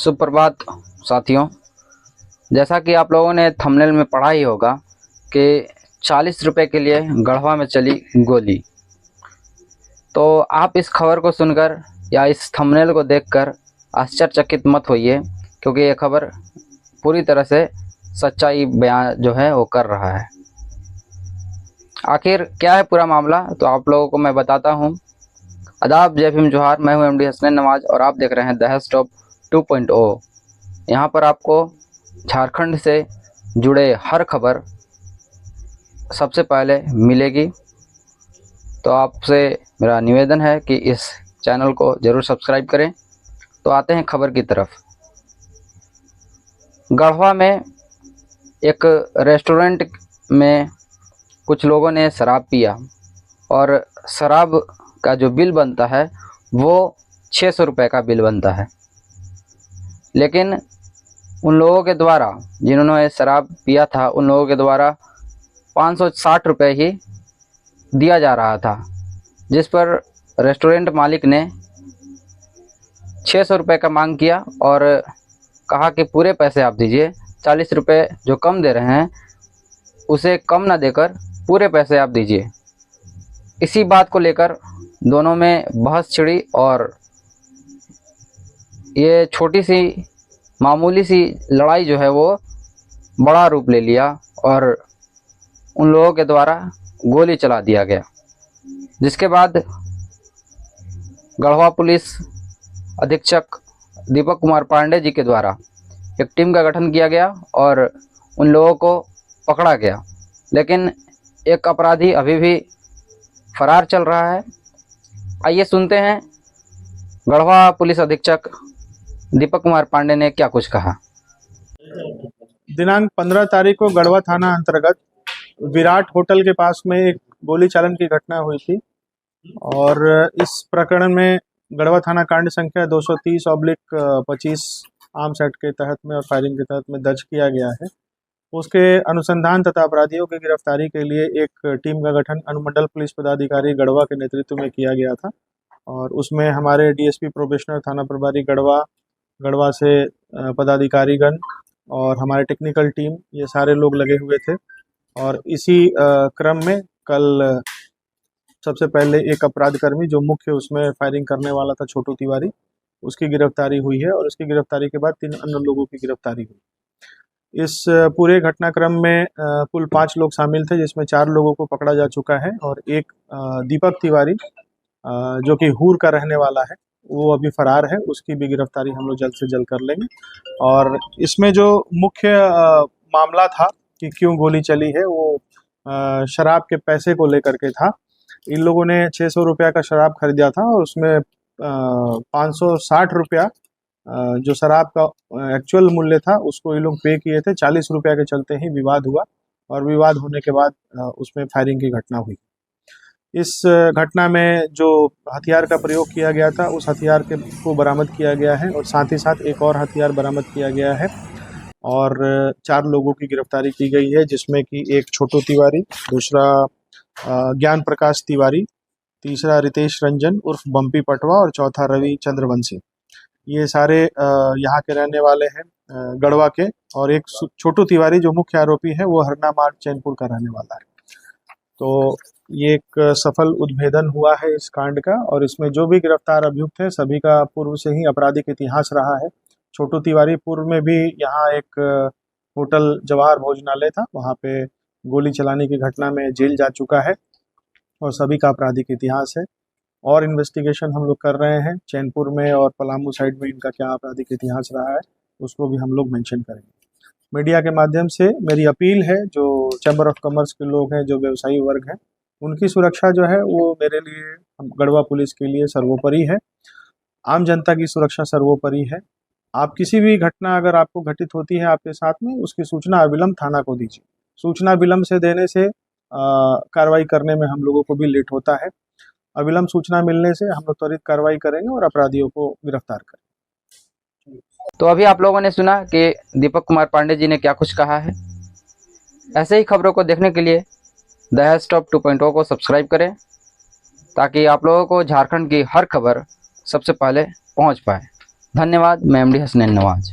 सुप्रभात साथियों, जैसा कि आप लोगों ने थंबनेल में पढ़ा ही होगा कि 40 रुपये के लिए गढ़वा में चली गोली। तो आप इस खबर को सुनकर या इस थंबनेल को देखकर आश्चर्यचकित मत होइए, क्योंकि ये खबर पूरी तरह से सच्चाई बयान जो है वो कर रहा है। आखिर क्या है पूरा मामला, तो आप लोगों को मैं बताता हूँ। आदाब, जय भीम, जोहार। मैं हूँ एमडी हसनैन नवाज और आप देख रहे हैं दहेज टॉप 2.0। यहाँ पर आपको झारखंड से जुड़े हर खबर सबसे पहले मिलेगी। तो आपसे मेरा निवेदन है कि इस चैनल को ज़रूर सब्सक्राइब करें। तो आते हैं खबर की तरफ। गढ़वा में एक रेस्टोरेंट में कुछ लोगों ने शराब पिया और शराब का जो बिल बनता है वो 600 रुपये का बिल बनता है। लेकिन उन लोगों के द्वारा, जिन्होंने शराब पिया था, उन लोगों के द्वारा 560 रुपये ही दिया जा रहा था, जिस पर रेस्टोरेंट मालिक ने 600 रुपये का मांग किया और कहा कि पूरे पैसे आप दीजिए, 40 रुपये जो कम दे रहे हैं उसे कम ना देकर पूरे पैसे आप दीजिए। इसी बात को लेकर दोनों में बहस छिड़ी और ये छोटी सी मामूली सी लड़ाई जो है वो बड़ा रूप ले लिया और उन लोगों के द्वारा गोली चला दिया गया। जिसके बाद गढ़वा पुलिस अधीक्षक दीपक कुमार पांडे जी के द्वारा एक टीम का गठन किया गया और उन लोगों को पकड़ा गया। लेकिन एक अपराधी अभी भी फरार चल रहा है। आइए सुनते हैं गढ़वा पुलिस अधीक्षक दीपक कुमार पांडे ने क्या कुछ कहा। दिनांक 15 तारीख को गढ़वा थाना अंतर्गत विराट होटल के पास में एक गोली चालन की घटना हुई थी और इस प्रकरण में गढ़वा थाना कांड संख्या 230/25 आर्म्स एक्ट के तहत में और फायरिंग के तहत में दर्ज किया गया है। उसके अनुसंधान तथा अपराधियों की गिरफ्तारी के लिए एक टीम का गठन अनुमंडल पुलिस पदाधिकारी गढ़वा के नेतृत्व में किया गया था और उसमें हमारे डीएसपी प्रोबेशनर थाना प्रभारी गढ़वा से पदाधिकारीगण और हमारे टेक्निकल टीम, ये सारे लोग लगे हुए थे। और इसी क्रम में कल सबसे पहले एक अपराधकर्मी जो मुख्य उसमें फायरिंग करने वाला था, छोटू तिवारी, उसकी गिरफ्तारी हुई है और उसकी गिरफ्तारी के बाद 3 अन्य लोगों की गिरफ्तारी हुई। इस पूरे घटनाक्रम में कुल 5 लोग शामिल थे, जिसमें 4 लोगों को पकड़ा जा चुका है और एक दीपक तिवारी जो कि हूर का रहने वाला है, वो अभी फरार है। उसकी भी गिरफ्तारी हम लोग जल्द से जल्द कर लेंगे। और इसमें जो मुख्य मामला था कि क्यों गोली चली है, वो शराब के पैसे को लेकर के था। इन लोगों ने 600 रुपया का शराब खरीदा था और उसमें 560 रुपया जो शराब का एक्चुअल मूल्य था उसको ये लोग पे किए थे। 40 रुपया के चलते ही विवाद हुआ और विवाद होने के बाद उसमें फायरिंग की घटना हुई। इस घटना में जो हथियार का प्रयोग किया गया था उस हथियार को बरामद किया गया है और साथ ही साथ एक और हथियार बरामद किया गया है और 4 लोगों की गिरफ्तारी की गई है, जिसमें कि एक छोटू तिवारी, दूसरा ज्ञान प्रकाश तिवारी, तीसरा रितेश रंजन उर्फ बम्पी पटवा और चौथा रवि चंद्रवंशी। ये सारे यहाँ के रहने वाले हैं गढ़वा के। और एक छोटू तिवारी जो मुख्य आरोपी है वो हरना मार्ग चैनपुर का रहने वाला है। तो ये एक सफल उद्भेदन हुआ है इस कांड का और इसमें जो भी गिरफ्तार अभियुक्त है सभी का पूर्व से ही आपराधिक इतिहास रहा है। छोटू तिवारी पूर्व में भी यहाँ एक होटल जवाहर भोजनालय था, वहाँ पे गोली चलाने की घटना में जेल जा चुका है और सभी का आपराधिक इतिहास है। और इन्वेस्टिगेशन हम लोग कर रहे हैं चैनपुर में और पलामू साइड में इनका क्या आपराधिक इतिहास रहा है, उसको भी हम लोग मेंशन करेंगे। मीडिया के माध्यम से मेरी अपील है, जो चैम्बर ऑफ कॉमर्स के लोग हैं, जो व्यवसायी वर्ग हैं, उनकी सुरक्षा जो है वो मेरे लिए, गढ़वा पुलिस के लिए सर्वोपरि है। आम जनता की सुरक्षा सर्वोपरि है। आप किसी भी घटना अगर आपको घटित होती है आपके साथ में, उसकी सूचना अविलंब थाना को दीजिए। सूचना विलंब से देने से कार्रवाई करने में हम लोगों को भी लेट होता है। अविलंब सूचना मिलने से हम लोग त्वरित कार्रवाई करेंगे और अपराधियों को गिरफ्तार करेंगे। तो अभी आप लोगों ने सुना कि दीपक कुमार पांडे जी ने क्या कुछ कहा है। ऐसे ही खबरों को देखने के लिए दहेज टॉप 2.0 को सब्सक्राइब करें, ताकि आप लोगों को झारखंड की हर खबर सबसे पहले पहुंच पाए। धन्यवाद। मैं एमडी हसनैन नवाज।